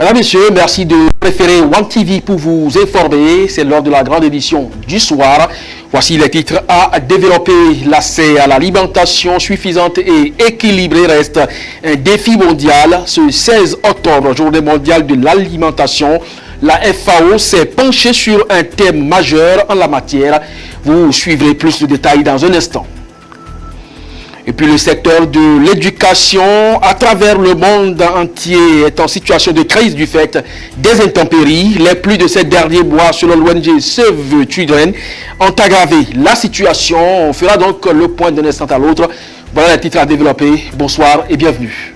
Mesdames, Messieurs, merci de préférer One TV pour vous informer. C'est l'heure de la grande édition du soir. Voici les titres à développer. L'accès à l'alimentation suffisante et équilibrée reste un défi mondial. Ce 16 octobre, journée mondiale de l'alimentation, la FAO s'est penchée sur un thème majeur en la matière. Vous suivrez plus de détails dans un instant. Et puis le secteur de l'éducation à travers le monde entier est en situation de crise du fait des intempéries. Les pluies de ces derniers mois, selon l'ONG Save Children, ont aggravé la situation. On fera donc le point d'un instant à l'autre. Voilà les titres à développer. Bonsoir et bienvenue.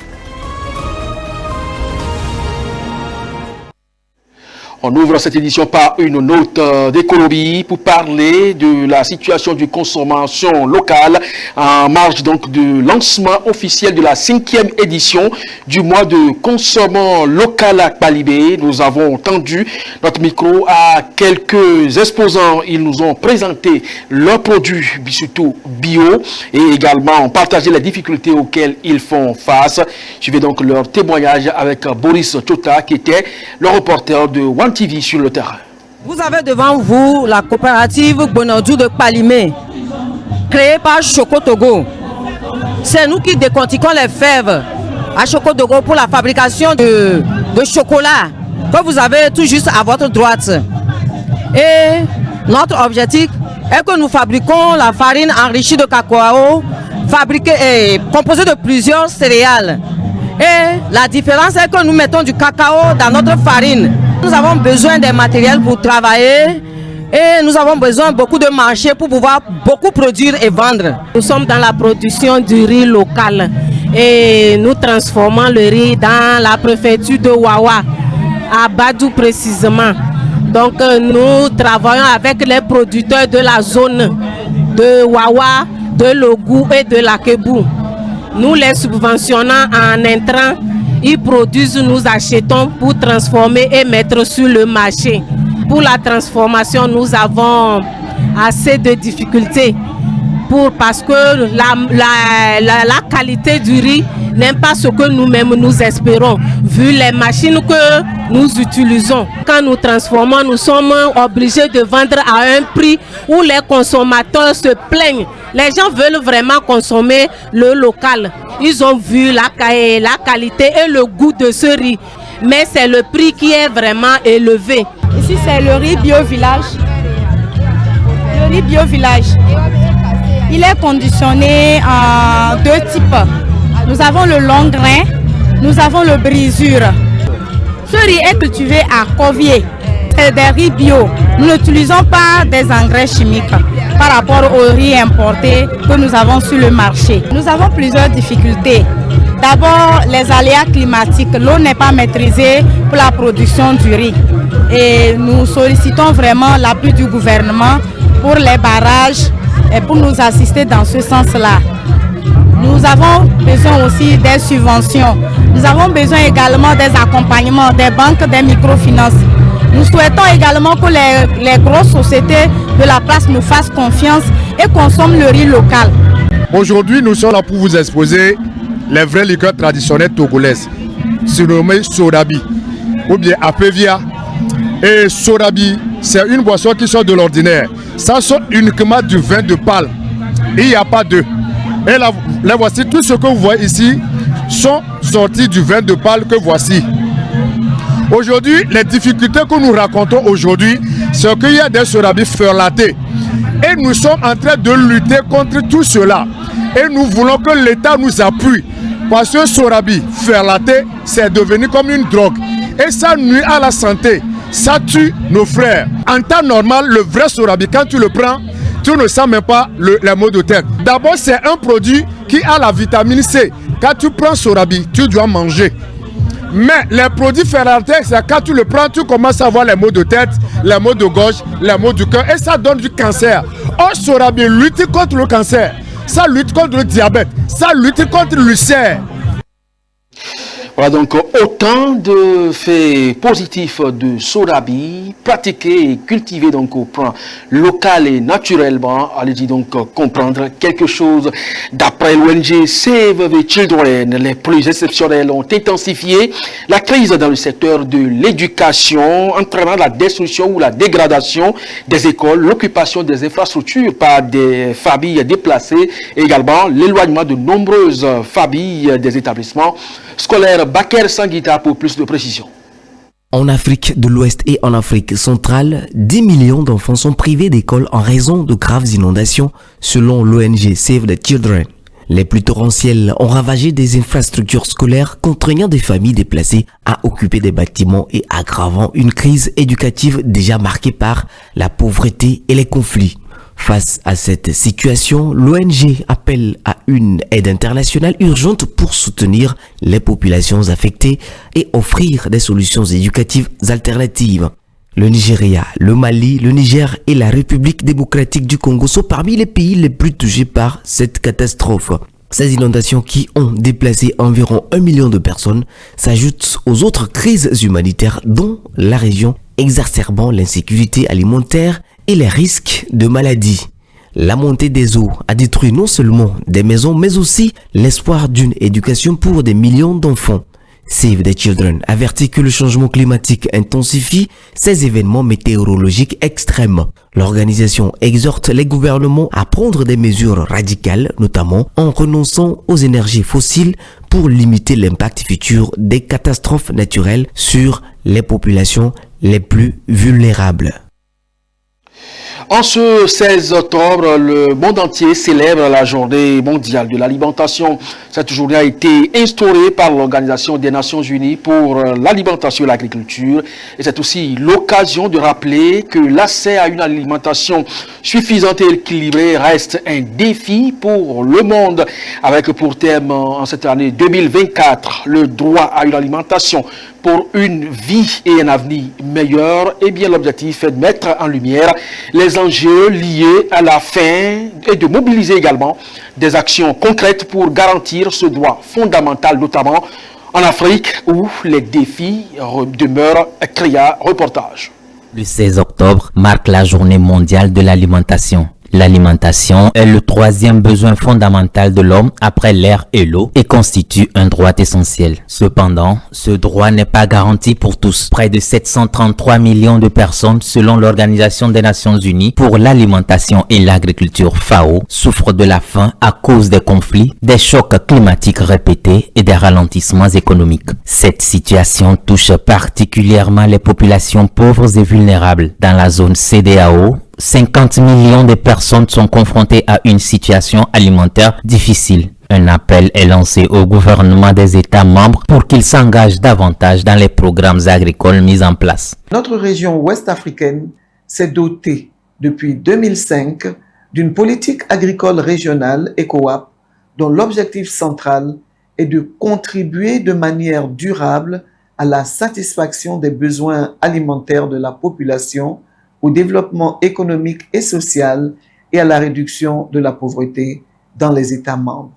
On ouvre cette édition par une note d'économie pour parler de la situation de consommation locale en marge donc de lancement officiel de la 5e édition du mois de consommation local à Kbalibé. Nous avons tendu notre micro à quelques exposants. Ils nous ont présenté leurs produits, surtout bio, et également partagé les difficultés auxquelles ils font face. Je vais donc leur témoignage avec Boris Chota qui était le reporter de One TV sur le terrain. Vous avez devant vous la coopérative Bonadou de Kpalimé, créée par Choco Togo. C'est nous qui décortiquons les fèves à Choco Togo pour la fabrication de chocolat que vous avez tout juste à votre droite. Et notre objectif est que nous fabriquons la farine enrichie de cacao, composée de plusieurs céréales. Et la différence est que nous mettons du cacao dans notre farine. Nous avons besoin des matériels pour travailler et nous avons besoin beaucoup de marchés pour pouvoir beaucoup produire et vendre. Nous sommes dans la production du riz local et nous transformons le riz dans la préfecture de Wawa, à Badou précisément. Donc nous travaillons avec les producteurs de la zone de Wawa, de Logou et de Lakebou. Nous les subventionnons en intrants. Ils produisent, nous achetons pour transformer et mettre sur le marché. Pour la transformation, nous avons assez de difficultés parce que la qualité du riz n'est pas ce que nous-mêmes nous espérons, vu les machines que nous utilisons. Quand nous transformons, nous sommes obligés de vendre à un prix où les consommateurs se plaignent. Les gens veulent vraiment consommer le local. Ils ont vu la qualité et le goût de ce riz. Mais c'est le prix qui est vraiment élevé. Ici, c'est le riz bio village. Le riz bio village. Il est conditionné en deux types. Nous avons le long grain, nous avons le brisure. Ce riz est cultivé à Covier. C'est des riz bio. Nous n'utilisons pas des engrais chimiques par rapport au riz importé que nous avons sur le marché. Nous avons plusieurs difficultés. D'abord, les aléas climatiques. L'eau n'est pas maîtrisée pour la production du riz. Et nous sollicitons vraiment l'appui du gouvernement pour les barrages et pour nous assister dans ce sens-là. Nous avons besoin aussi des subventions. Nous avons besoin également des accompagnements des banques, des microfinances. Nous souhaitons également que les grosses sociétés de la place nous fassent confiance et consomment le riz local. Aujourd'hui, nous sommes là pour vous exposer les vraies liqueurs traditionnelles togolaises, surnommées Sorabi ou bien Apevia. Et Sorabi, c'est une boisson qui sort de l'ordinaire. Ça sort uniquement du vin de palme. Il n'y a pas d'œuf. Et là, voici, tout ce que vous voyez ici sont sortis du vin de palme que voici. Aujourd'hui, les difficultés que nous racontons aujourd'hui, c'est qu'il y a des Sorabi ferlatés. Et nous sommes en train de lutter contre tout cela. Et nous voulons que l'État nous appuie. Parce que Sorabi ferlaté, c'est devenu comme une drogue. Et ça nuit à la santé. Ça tue nos frères. En temps normal, le vrai Sorabi, quand tu le prends, tu ne sens même pas les maux de tête. D'abord, c'est un produit qui a la vitamine C. Quand tu prends Sorabi, tu dois manger. Mais les produits fermentés, c'est quand tu le prends, tu commences à avoir les maux de tête, les maux de gorge, les maux du cœur, et ça donne du cancer. Or, Sorabi lutte contre le cancer, ça lutte contre le diabète, ça lutte contre l'ulcère. Voilà donc autant de faits positifs de Sodabi, pratiqués et cultivés donc au plan local et naturellement. Allez-y donc comprendre quelque chose. D'après l'ONG Save the Children, les plus exceptionnels ont intensifié la crise dans le secteur de l'éducation, entraînant la destruction ou la dégradation des écoles, l'occupation des infrastructures par des familles déplacées et également l'éloignement de nombreuses familles des établissements scolaires. Baker Sanguita pour plus de précision. En Afrique de l'Ouest et en Afrique centrale, 10 millions d'enfants sont privés d'école en raison de graves inondations, selon l'ONG Save the Children. Les pluies torrentielles ont ravagé des infrastructures scolaires, contraignant des familles déplacées à occuper des bâtiments et aggravant une crise éducative déjà marquée par la pauvreté et les conflits. Face à cette situation, l'ONG appelle à une aide internationale urgente pour soutenir les populations affectées et offrir des solutions éducatives alternatives. Le Nigeria, le Mali, le Niger et la République démocratique du Congo sont parmi les pays les plus touchés par cette catastrophe. Ces inondations qui ont déplacé environ 1 million de personnes s'ajoutent aux autres crises humanitaires dont la région, exacerbant l'insécurité alimentaire et les risques de maladies. La montée des eaux a détruit non seulement des maisons, mais aussi l'espoir d'une éducation pour des millions d'enfants. Save the Children avertit que le changement climatique intensifie ces événements météorologiques extrêmes. L'organisation exhorte les gouvernements à prendre des mesures radicales, notamment en renonçant aux énergies fossiles pour limiter l'impact futur des catastrophes naturelles sur les populations les plus vulnérables. En ce 16 octobre, le monde entier célèbre la journée mondiale de l'alimentation. Cette journée a été instaurée par l'Organisation des Nations Unies pour l'alimentation et l'agriculture. Et c'est aussi l'occasion de rappeler que l'accès à une alimentation suffisante et équilibrée reste un défi pour le monde. Avec pour thème en cette année 2024, le droit à une alimentation pour une vie et un avenir meilleur. Eh bien, l'objectif est de mettre en lumière les enjeux liés à la faim et de mobiliser également des actions concrètes pour garantir ce droit fondamental, notamment en Afrique où les défis demeurent. Cria reportage. Le 16 octobre marque la journée mondiale de l'alimentation. L'alimentation est le troisième besoin fondamental de l'homme après l'air et l'eau et constitue un droit essentiel. Cependant, ce droit n'est pas garanti pour tous. Près de 733 millions de personnes, selon l'Organisation des Nations Unies pour l'alimentation et l'agriculture FAO, souffrent de la faim à cause des conflits, des chocs climatiques répétés et des ralentissements économiques. Cette situation touche particulièrement les populations pauvres et vulnérables. Dans la zone CEDEAO, 50 millions de personnes sont confrontées à une situation alimentaire difficile. Un appel est lancé au gouvernement des États membres pour qu'ils s'engagent davantage dans les programmes agricoles mis en place. Notre région ouest africaine s'est dotée depuis 2005 d'une politique agricole régionale ECOWAP dont l'objectif central est de contribuer de manière durable à la satisfaction des besoins alimentaires de la population, au développement économique et social et à la réduction de la pauvreté dans les États membres.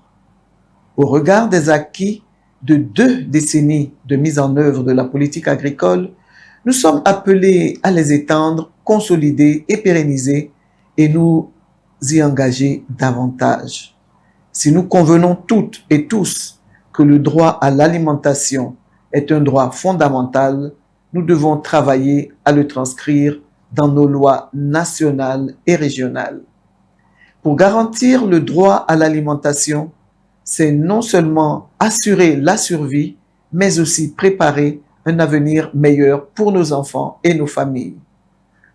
Au regard des acquis de 2 décennies de mise en œuvre de la politique agricole, nous sommes appelés à les étendre, consolider et pérenniser et nous y engager davantage. Si nous convenons toutes et tous que le droit à l'alimentation est un droit fondamental, nous devons travailler à le transcrire dans nos lois nationales et régionales. Pour garantir le droit à l'alimentation, c'est non seulement assurer la survie, mais aussi préparer un avenir meilleur pour nos enfants et nos familles.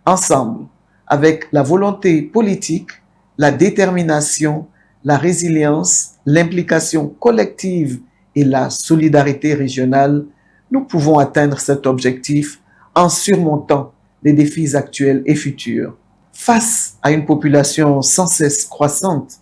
Ensemble, avec la volonté politique, la détermination, la résilience, l'implication collective et la solidarité régionale, nous pouvons atteindre cet objectif en surmontant les défis actuels et futurs. Face à une population sans cesse croissante,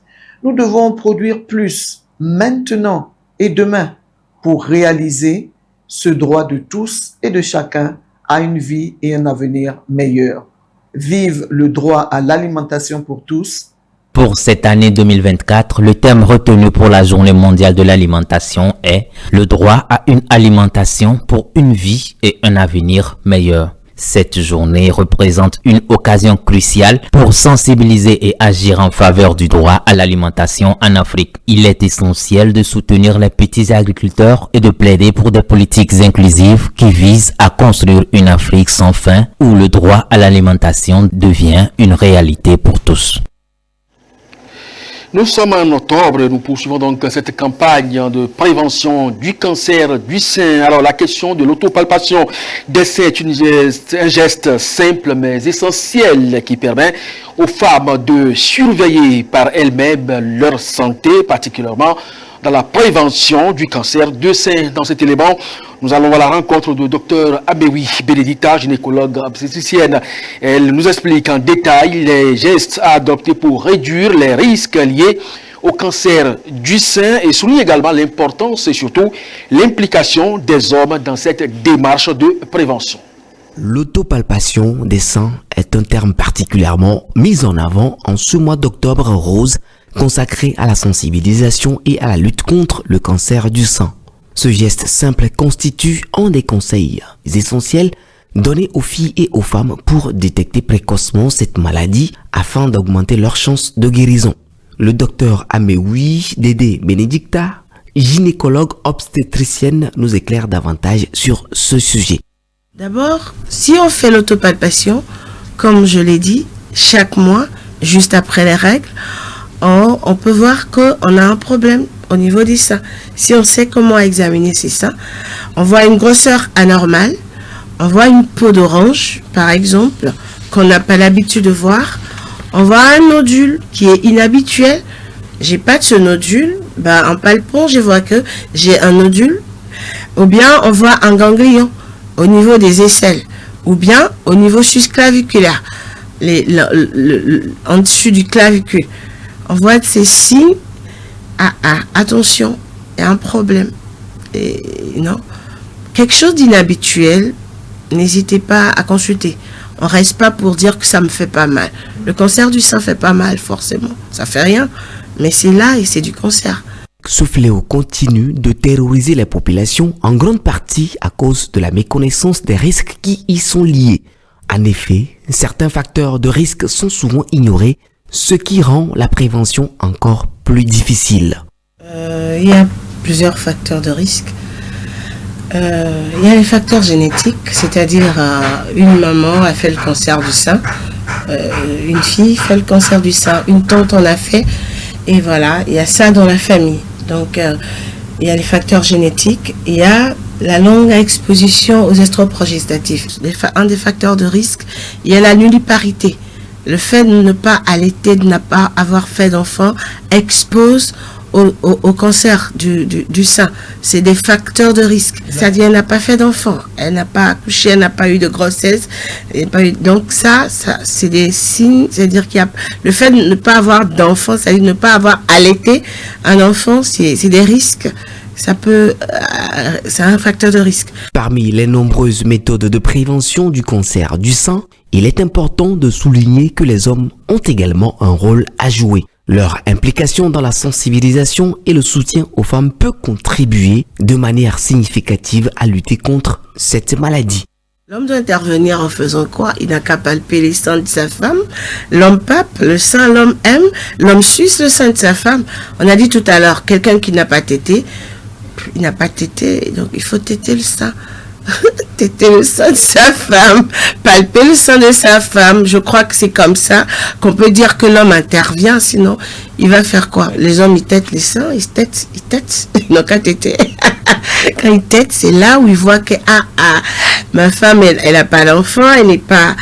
nous devons produire plus maintenant et demain pour réaliser ce droit de tous et de chacun à une vie et un avenir meilleur. Vive le droit à l'alimentation pour tous, Pour cette année 2024, le thème retenu pour la Journée mondiale de l'alimentation est « Le droit à une alimentation pour une vie et un avenir meilleur ». Cette journée représente une occasion cruciale pour sensibiliser et agir en faveur du droit à l'alimentation en Afrique. Il est essentiel de soutenir les petits agriculteurs et de plaider pour des politiques inclusives qui visent à construire une Afrique sans faim où le droit à l'alimentation devient une réalité pour tous. Nous sommes en octobre, nous poursuivons donc cette campagne de prévention du cancer du sein. Alors la question de l'autopalpation des seins est un geste simple mais essentiel qui permet aux femmes de surveiller par elles-mêmes leur santé, particulièrement dans la prévention du cancer du sein. Dans cet élément, nous allons à la rencontre de Dr Abewi Benedicta, gynécologue obstétricienne. Elle nous explique en détail les gestes à adopter pour réduire les risques liés au cancer du sein et souligne également l'importance et surtout l'implication des hommes dans cette démarche de prévention. L'autopalpation des seins est un terme particulièrement mis en avant en ce mois d'octobre rose consacré à la sensibilisation et à la lutte contre le cancer du sein. Ce geste simple constitue un des conseils essentiels donnés aux filles et aux femmes pour détecter précocement cette maladie afin d'augmenter leurs chances de guérison. Le docteur Abewi Benedicta, gynécologue obstétricienne, nous éclaire davantage sur ce sujet. D'abord, si on fait l'autopalpation, comme je l'ai dit, chaque mois, juste après les règles, on peut voir qu'on a un problème au niveau des seins. Si on sait comment examiner ces seins, on voit une grosseur anormale, on voit une peau d'orange, par exemple, qu'on n'a pas l'habitude de voir, on voit un nodule qui est inhabituel, j'ai pas de ce nodule, en palpant, je vois que j'ai un nodule, ou bien on voit un ganglion au niveau des aisselles, ou bien au niveau susclaviculaire, en dessus du clavicule. On voit ces signes, attention, il y a un problème. Et non, quelque chose d'inhabituel, n'hésitez pas à consulter. On ne reste pas pour dire que ça me fait pas mal. Le cancer du sein fait pas mal, forcément. Ça fait rien, mais c'est là et c'est du cancer. Ce fléau continue de terroriser les populations en grande partie à cause de la méconnaissance des risques qui y sont liés. En effet, certains facteurs de risque sont souvent ignorés, ce qui rend la prévention encore plus difficile. Il y a plusieurs facteurs de risque. Il y a les facteurs génétiques, c'est-à-dire une maman a fait le cancer du sein, une fille fait le cancer du sein, une tante en a fait, et voilà, il y a ça dans la famille. Donc, il y a les facteurs génétiques, il y a la longue exposition aux estroprogestatifs. Un des facteurs de risque, il y a la nulliparité. Le fait de ne pas allaiter, de ne pas avoir fait d'enfant, expose au cancer du sein. C'est des facteurs de risque. C'est-à-dire, elle n'a pas fait d'enfant, elle n'a pas accouché, elle n'a pas eu de grossesse. Donc ça c'est des signes, c'est-à-dire qu'il y a le fait de ne pas avoir d'enfant, c'est-à-dire ne pas avoir allaité un enfant, c'est des risques. C'est un facteur de risque. Parmi les nombreuses méthodes de prévention du cancer du sein, il est important de souligner que les hommes ont également un rôle à jouer. Leur implication dans la sensibilisation et le soutien aux femmes peut contribuer de manière significative à lutter contre cette maladie. L'homme doit intervenir en faisant quoi? Il n'a qu'à palper les seins de sa femme. L'homme pape, le sein, l'homme aime. L'homme suce le sein de sa femme. On a dit tout à l'heure, quelqu'un qui n'a pas tété, il n'a pas tété, donc il faut téter le sein. Téter le sein de sa femme, palper le sein de sa femme. Je crois que c'est comme ça qu'on peut dire que l'homme intervient, sinon il va faire quoi? Les hommes, ils têtent les seins, ils têtent, ils n'ont qu'à téter. Quand ils têtent, c'est là où ils voient que ma femme, elle n'a pas d'enfant, elle n'est pas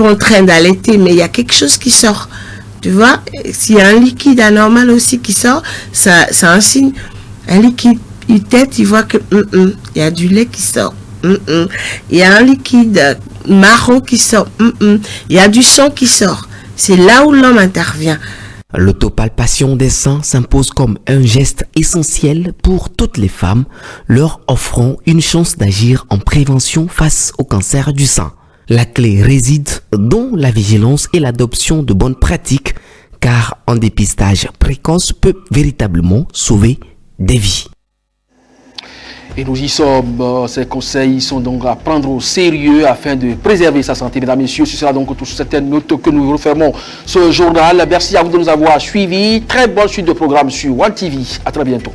en train d'allaiter, mais il y a quelque chose qui sort. Tu vois, s'il y a un liquide anormal aussi qui sort, c'est un signe. Un liquide, il tête, il voit que il y a du lait qui sort. Il y a un liquide marron qui sort. Il y a du sang qui sort. C'est là où l'homme intervient. L'autopalpation des seins s'impose comme un geste essentiel pour toutes les femmes, leur offrant une chance d'agir en prévention face au cancer du sein. La clé réside dans la vigilance et l'adoption de bonnes pratiques car un dépistage précoce peut véritablement sauver des vies. Et nous y sommes. Ces conseils sont donc à prendre au sérieux afin de préserver sa santé. Mesdames, Messieurs, ce sera donc toute cette note que nous refermons ce journal. Merci à vous de nous avoir suivis. Très bonne suite de programme sur One TV. À très bientôt.